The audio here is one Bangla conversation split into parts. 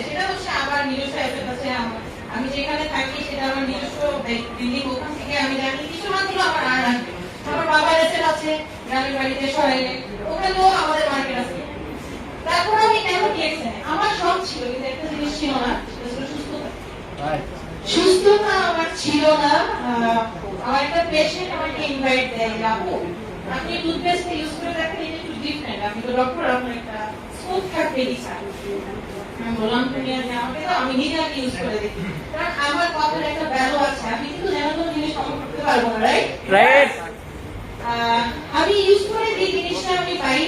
সেটা হচ্ছে আমার নিজস্ব অ্যাসেট আছে। আমি যেখানে থাকি সেটা আমার নিজস্ব বিল্ডিং, ওখান থেকে আমি জানি কিছু মাত্র আমার আর আসবে। আমার বাবার অ্যাসেট আছে গ্রামের বাড়িতে শহরে, ওখানেও আমাদের মার্কেট আছে। তারপর আমি কেন ডিএক্সএন, আমার শখ ছিল কিন্তু একটা জিনিস ছিল না, সেটা ছিল সুস্থতা। সুস্থতা আমার ছিল না। আমার একটা পেশেন্ট আমাকে ইনভাইট দেয়, আপু আপনি টুথপেস্ট ইউজ করে দেখেন, এটা একটু ডিফারেন্ট, আমি তো ডক্টর, আপনার একটা স্মুথ থাকবে দিশা। আমি বললাম তুমি আজ আমাকে দাও, আমি নিজে আগে ইউজ করে দেখি, কারণ আমার কথার একটা ভ্যালু আছে। আমি কিন্তু যেন কোনো জিনিস কমন করতে পারবো না, রাইট? আমি ইউজ করে যে জিনিসটা আমি পাই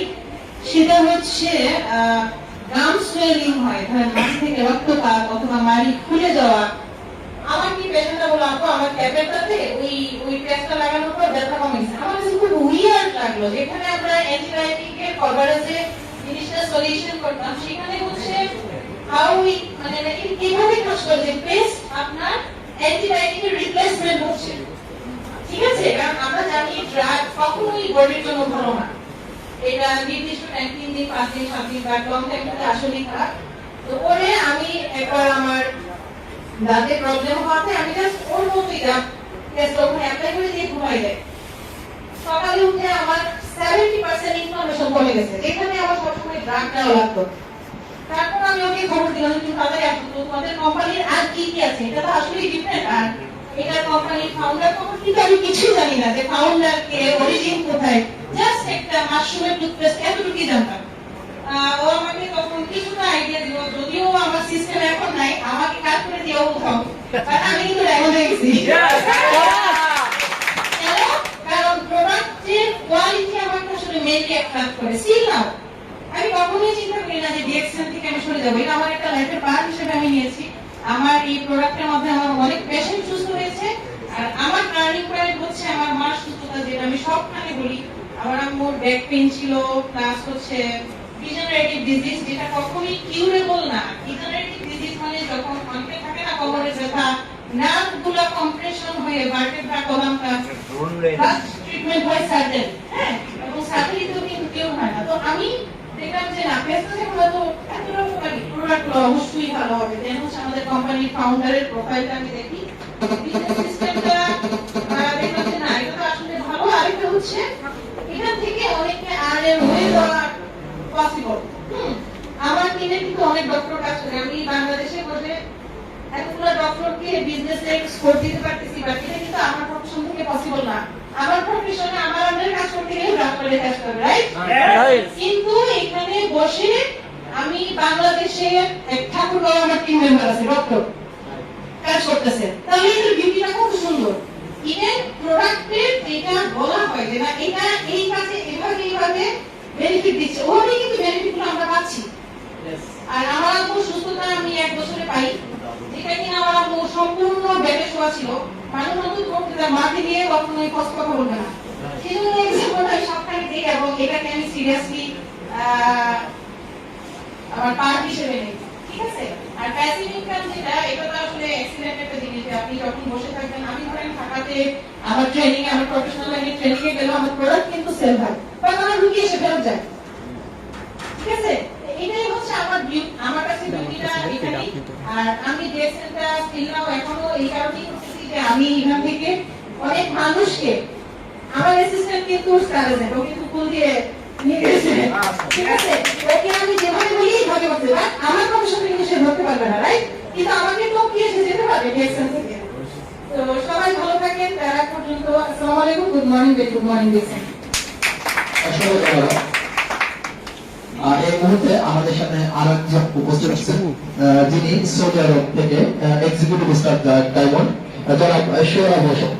সেটা হচ্ছে গাম সোয়েলিং হয়, ধরেন মাছ থেকে রক্তপাত অথবা মাড়ি খুলে যাওয়া। আমার কি পেশেন্টটা বললো আপু আমার ক্যাপেটাতে ওই টেস্টটা লাগানোর পর ব্যথা কমেছে। আমার কাছে খুব উইয়ার্ড লাগলো, যেখানে আমরা অ্যান্টিবায়োটিকের কভারেজে জিনিসটা সলিউশন করতাম, সেখানে হচ্ছে মানে কিভাবে কাজ করছে, পেস্ট আপনার অ্যান্টিবায়োটিকের রিপ্লেসমেন্ট হচ্ছে। ঠিক আছে, কারণ আমরা জানি ড্রাগ কখনোই বডির জন্য ভালো না, এটা নির্দিষ্ট 3 দিন 5 দিন 7 দিন বা লং টাইম ধরে আসলেই খারাপ। তো পরে আমি একবার আমার দাঁতে প্রবলেম হওয়াতে আমি জাস্ট ওর মতোই টেস্ট ওখানে অ্যাপ্লাই করে দিয়ে ঘুমাই যায়। সকালে উঠে আমার 70% ইনফরমেশন কমে গেছে, যেখানে আমার সবসময় ড্রাগ নেওয়া লাগতো। তারপর আমি ওকে খবর দিলাম তুমি তাড়াতাড়ি আসো, তো তোমাদের কোম্পানির আর কি কি আছে, এটা তো আসলে ডিফারেন্ট। আর এটা কোম্পানির ফাউন্ডার কখন কিন্তু আমি কিছুই জানি না, যে ফাউন্ডার কে, অরিজিন কোথায়, জাস্ট একটা মাশরুমের টুথপেস্ট এতটুকুই জানতাম। ও আমাকে তখন কিছুটা আইডিয়া দিল, যদিও আমার সিস্টেম এখন নাই, আমাকে কাজ করে দিয়েও কোথাও, বাট আমি কিন্তু রেগে হয়ে গেছি। কারণ প্রোডাক্টের কোয়ালিটি আমাকে আসলে মেনলি অ্যাট্রাক্ট করে। স্টিল নাও আমি কখনোই চিন্তা করি না যে ডিএক্সএন থেকে আমি সরে যাবো, এটা আমার একটা লাইফের পার্ট হিসেবে আমি নিয়েছি। আমার এই প্রোডাক্টের মধ্যে আমার অনেক পেশেন্ট সুস্থ হয়েছে, আর আমার টার্নিং পয়েন্ট হচ্ছে আমার মার সুস্থতা, যেটা আমি সবখানে বলি। আমার আম্মুর ব্যাক পেইন ছিল, প্লাস হচ্ছে ডিজেনারেটিভ ডিজিজ, যেটা কখনোই কিউরেবল না। ডিজেনারেটিভ ডিজিজ মানে যখন অনেকে থাকে না কোমরের ব্যথা, নার্ভ গুলো কম্প্রেশন হয়ে ভার্টেব্রা কলামটা ফার্স্ট ট্রিটমেন্ট হয় সার্জারি, হ্যাঁ, এবং সার্জারিতেও কিন্তু কেউ হয় না। তো আমি দেখলাম যে না, পেশা যেগুলো তো এতটা উপকারী, প্রোডাক্টগুলো অবশ্যই ভালো হবে। দেন হচ্ছে আমাদের কোম্পানির ফাউন্ডারের প্রোফাইলটা আমি দেখি, বিজনেস সিস্টেমটা দেখলাম যে না, এটা তো আসলে ভালো। আরেকটা হচ্ছে এখান থেকে অনেকটা আর্ন হয়ে যাওয়া পসিবল। আমার টিমে কিন্তু অনেক ডক্টর কাজ করে, আমি বাংলাদেশে বসে এতগুলো ডক্টরকে বিজনেসে এক্সপোর্ট দিতে পারতেছি, বাট এটা কিন্তু আমার প্রফেশন থেকে পসিবল না। আমার প্রফেশনে আমার আন্ডারে কাজ করতে গেলে ডক্টরের কাজ করবে, রাইট? কিন্তু এখানে বসে আমি বাংলাদেশে এক ঠাকুরগাঁও আমার টিম মেম্বার আছে, ডক্টর কাজ করতেছে, তাহলে এর বিউটিটা কত সুন্দর। ইভেন প্রোডাক্টের যেটা বলা হয় যে না এটা এই কাজে এইভাবে বেনিফিট দিচ্ছে, ওভাবে কিন্তু বেনিফিটগুলো আমরা পাচ্ছি। আর আমার আম্মু সুস্থতা আমি 1 বছরে পাই, যেটা কিনা আমার আম্মু সম্পূর্ণ বেডে শোয়া ছিল, মানুষ মতো করতে মাকে দিয়ে কখনোই কষ্ট কথা বলবে না। সেজন্য এক্সাম্পলটা সবখানে দিই, এবং এটাকে আমি সিরিয়াসলি আমার পার্ট হিসেবে নেই। ঠিক আছে, আর প্যাসিভ ইনকাম যেটা, এটা তো আসলে এক্সিলেন্ট একটা জিনিস। আপনি যখন বসে থাকবেন, আমি ধরেন ঢাকাতে আমার ট্রেনিং, আমার প্রফেশনাল লাইনে ট্রেনিং এ গেলে আমার প্রোডাক্ট কিন্তু সেল হয়, বা আমার রুগী এসে ফেরত যায়। ঠিক আছে, এটাই হচ্ছে আমার কাছে বিউটিটা এখানেই। আর আমি ডিএক্সএনটা স্টিল নাও এখনো এই কারণেই করতেছি যে আমি এখান থেকে অনেক মানুষকে, আমার অ্যাসিস্ট্যান্ট কিন্তু স্টারেজেন্ট, ও কিন্তু ফুল দিয়ে নিয়ে গেছে। ঠিক আছে, ওকে আমি যেভাবে বলি এইভাবে করতে, বাট আমার প্রফেশন কিন্তু সে ধরতে পারবে না, রাইট? কিন্তু আমাকে তো কি এসে যেতে পারবে ডিএক্সএন থেকে। তো সবাই ভালো থাকেন, তারা পর্যন্ত আসসালামু আলাইকুম, good morning, very good morning DXN. এই মুহূর্তে আমাদের সাথে আরো একজন উপস্থিত আছেন, যিনি সৌদি আরব থেকে এক্সিকিউটিভ স্টাফ ডায়মন্ড, জনাব সোহরাব হোসেন।